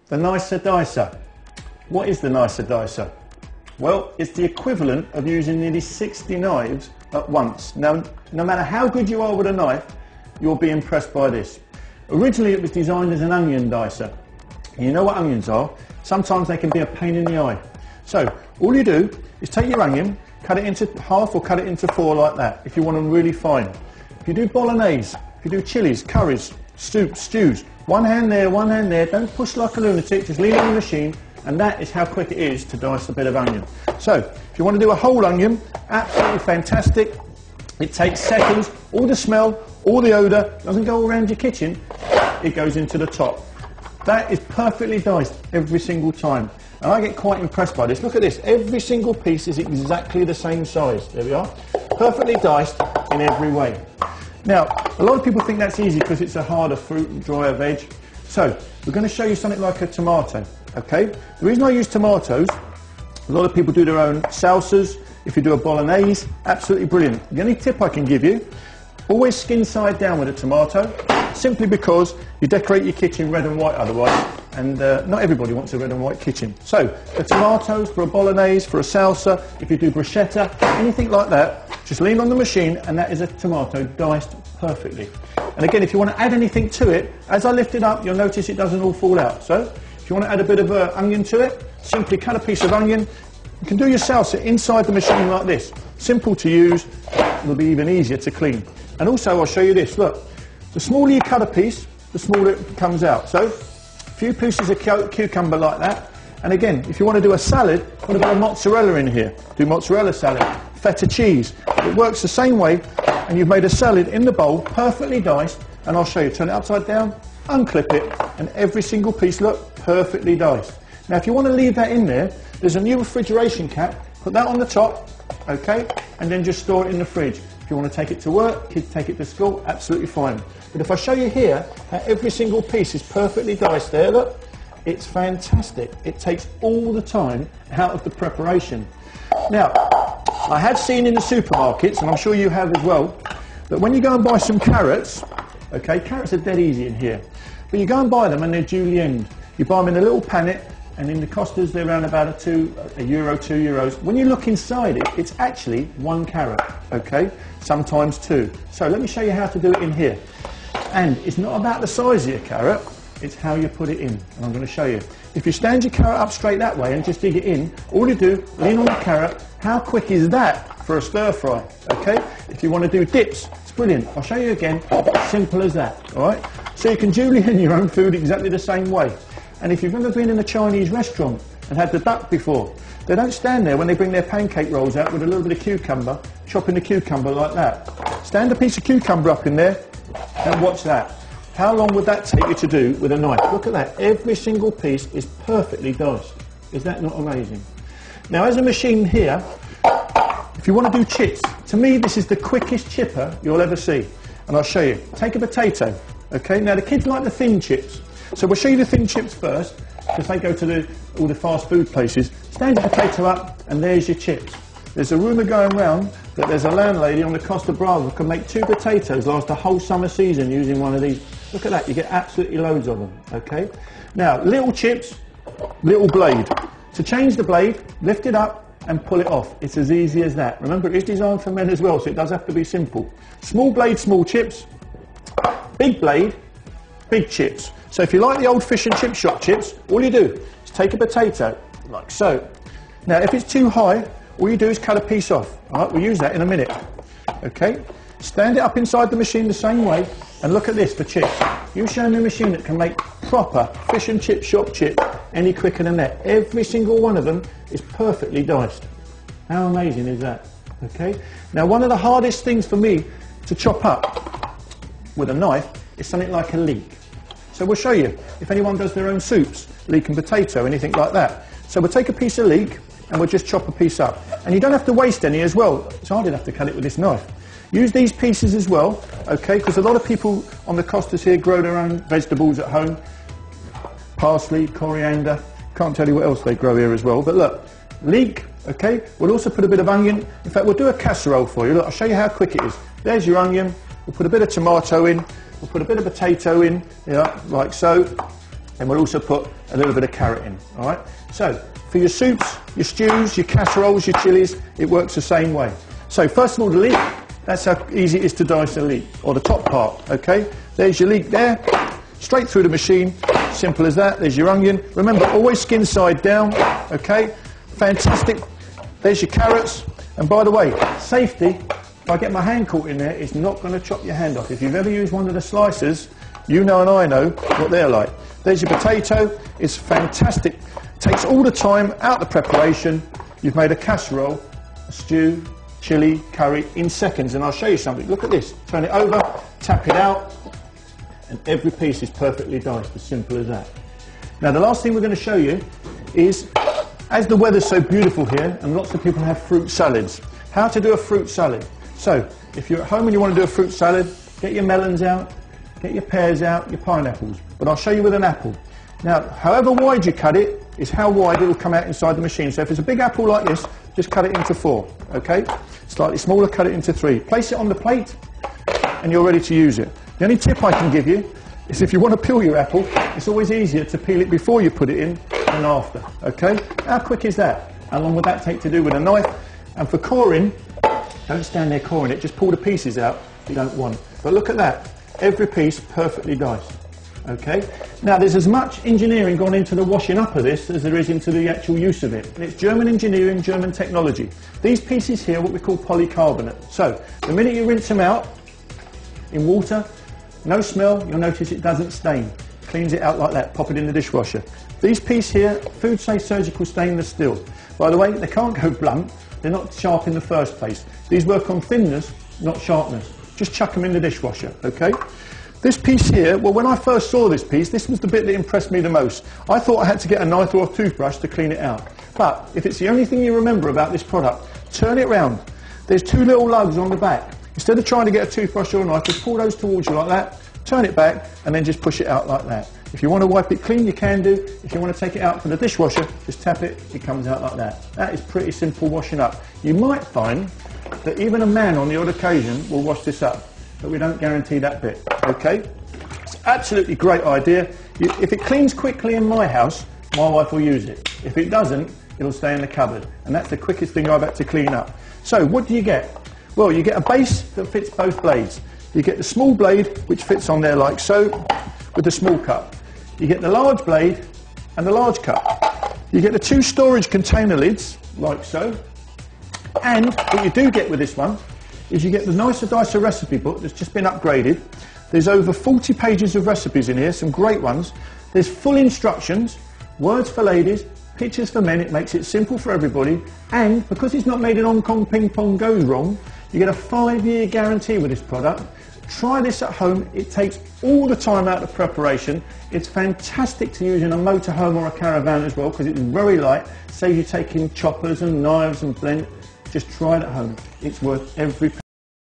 The Nicer Dicer. What is the Nicer Dicer? Well, it's the equivalent of using nearly 60 knives at once. Now, no matter how good you are with a knife, you'll be impressed by this. Originally, it was designed as an onion dicer. And you know what onions are? Sometimes they can be a pain in the eye. So, all you do is take your onion, cut it into half or cut it into four like that, if you want them really fine. If you do bolognese, if you do chilies, curries, soups, stews, one hand there, don't push like a lunatic, just leave it on the machine, and that is how quick it is to dice a bit of onion. So, if you want to do a whole onion, absolutely fantastic. It takes seconds, all the smell, all the odour, doesn't go around your kitchen, it goes into the top. That is perfectly diced every single time. And I get quite impressed by this. Look at this, every single piece is exactly the same size. There we are. Perfectly diced in every way. Now, a lot of people think that's easy because it's a harder fruit and drier veg. So, we're going to show you something like a tomato, okay? The reason I use tomatoes, a lot of people do their own salsas. If you do a bolognese, absolutely brilliant. The only tip I can give you, always skin side down with a tomato, simply because you decorate your kitchen red and white otherwise, and not everybody wants a red and white kitchen. So, the tomatoes for a bolognese, for a salsa, if you do bruschetta, anything like that, just lean on the machine and that is a tomato diced perfectly. And again, if you want to add anything to it, as I lift it up, you'll notice it doesn't all fall out. So, if you want to add a bit of onion to it, simply cut a piece of onion. You can do your salsa inside the machine like this. Simple to use, it'll be even easier to clean. And also, I'll show you this, look. The smaller you cut a piece, the smaller it comes out. So, a few pieces of cucumber like that. And again, if you want to do a salad, put a bit of mozzarella in here. Do mozzarella salad, feta cheese. It works the same way, and you've made a salad in the bowl, perfectly diced. And I'll show you, turn it upside down, unclip it, and every single piece, look, perfectly diced. Now, if you want to leave that in there, there's a new refrigeration cap. Put that on the top, okay, and then just store it in the fridge. If you want to take it to work, kids take it to school, absolutely fine. But if I show you here how every single piece is perfectly diced there, look, it's fantastic. It takes all the time out of the preparation. Now, I have seen in the supermarkets, and I'm sure you have as well, that when you go and buy some carrots, okay, carrots are dead easy in here, but you go and buy them and they're julienne. You buy them in a little pannet, and in the Costas they're around about a euro, €2. When you look inside it, it's actually one carrot, okay? Sometimes two. So let me show you how to do it in here. And it's not about the size of your carrot, it's how you put it in, and I'm going to show you. If you stand your carrot up straight that way and just dig it in, all you do, lean on the carrot. How quick is that for a stir fry, okay? If you want to do dips, it's brilliant. I'll show you again, simple as that, all right? So you can julienne your own food exactly the same way. And if you've ever been in a Chinese restaurant and had the duck before, they don't stand there when they bring their pancake rolls out with a little bit of cucumber, chopping the cucumber like that. Stand a piece of cucumber up in there and watch that. How long would that take you to do with a knife? Look at that. Every single piece is perfectly diced. Is that not amazing? Now, as a machine here, if you want to do chips, to me this is the quickest chipper you'll ever see. And I'll show you. Take a potato. Okay, now the kids like the thin chips. So we'll show you the thin chips first, because they go to all the fast food places. Stand your potato up, and there's your chips. There's a rumour going round that there's a landlady on the Costa Brava who can make 2 potatoes last a whole summer season using one of these. Look at that, you get absolutely loads of them, okay? Now, little chips, little blade. To change the blade, lift it up and pull it off. It's as easy as that. Remember, it is designed for men as well, so it does have to be simple. Small blade, small chips. Big blade, big chips. So if you like the old fish and chip shop chips, all you do is take a potato, like so. Now, if it's too high, all you do is cut a piece off. All right, we'll use that in a minute. Okay? Stand it up inside the machine the same way, and look at this for chips. You show me a machine that can make proper fish and chip shop chip any quicker than that. Every single one of them is perfectly diced. How amazing is that? Okay? Now, one of the hardest things for me to chop up with a knife is something like a leek. So we'll show you, if anyone does their own soups, leek and potato, anything like that. So we'll take a piece of leek and we'll just chop a piece up. And you don't have to waste any as well. It's hard enough to cut it with this knife. Use these pieces as well, okay, because a lot of people on the Costas here grow their own vegetables at home. Parsley, coriander, can't tell you what else they grow here as well. But look, leek, okay, we'll also put a bit of onion. In fact, we'll do a casserole for you. Look, I'll show you how quick it is. There's your onion. We'll put a bit of tomato in. We'll put a bit of potato in, yeah, like so. And we'll also put a little bit of carrot in, all right? So, for your soups, your stews, your casseroles, your chilies, it works the same way. So, first of all, the leek, that's how easy it is to dice a leek, or the top part, okay? There's your leek there, straight through the machine, simple as that. There's your onion. Remember, always skin side down, okay? Fantastic. There's your carrots. And by the way, safety, if I get my hand caught in there, it's not going to chop your hand off. If you've ever used one of the slicers, you know and I know what they're like. There's your potato. It's fantastic. Takes all the time out the preparation. You've made a casserole, a stew, chilli, curry in seconds. And I'll show you something. Look at this. Turn it over, tap it out, and every piece is perfectly diced, as simple as that. Now the last thing we're going to show you is, as the weather's so beautiful here, and lots of people have fruit salads, how to do a fruit salad. So, if you're at home and you want to do a fruit salad, get your melons out, get your pears out, your pineapples. But I'll show you with an apple. Now, however wide you cut it, is how wide it will come out inside the machine. So if it's a big apple like this, just cut it into 4, okay? Slightly smaller, cut it into 3. Place it on the plate, and you're ready to use it. The only tip I can give you is if you want to peel your apple, it's always easier to peel it before you put it in than after, okay? How quick is that? How long would that take to do with a knife? And for coring, don't stand there coring it, just pull the pieces out you don't want. But look at that, every piece perfectly diced, okay? Now there's as much engineering gone into the washing up of this as there is into the actual use of it. And it's German engineering, German technology. These pieces here, what we call polycarbonate. So, the minute you rinse them out in water, no smell, you'll notice it doesn't stain. Cleans it out like that, pop it in the dishwasher. These pieces here, food safe surgical stainless steel. By the way, they can't go blunt, they're not sharp in the first place. These work on thinness, not sharpness. Just chuck them in the dishwasher, okay? This piece here, well when I first saw this piece, this was the bit that impressed me the most. I thought I had to get a knife or a toothbrush to clean it out. But if it's the only thing you remember about this product, turn it round. There's 2 little lugs on the back. Instead of trying to get a toothbrush or a knife, just pull those towards you like that, turn it back, and then just push it out like that. If you want to wipe it clean, you can do. If you want to take it out for the dishwasher, just tap it, it comes out like that. That is pretty simple washing up. You might find that even a man on the odd occasion will wash this up, but we don't guarantee that bit, okay? It's absolutely great idea. If it cleans quickly in my house, my wife will use it. If it doesn't, it'll stay in the cupboard, and that's the quickest thing I've had to clean up. So what do you get? Well, you get a base that fits both blades. You get the small blade, which fits on there like so, with the small cup. You get the large blade and the large cup. You get the 2 storage container lids, like so. And what you do get with this one is you get the Nicer Dicer recipe book that's just been upgraded. There's over 40 pages of recipes in here, some great ones. There's full instructions, words for ladies, pictures for men. It makes it simple for everybody. And because it's not made in Hong Kong ping pong goes wrong, you get a 5-year guarantee with this product. Try this at home. It takes all the time out of preparation. It's fantastic to use in a motorhome or a caravan as well because it's very light. Saves you taking choppers and knives and blend. Just try it at home. It's worth every penny.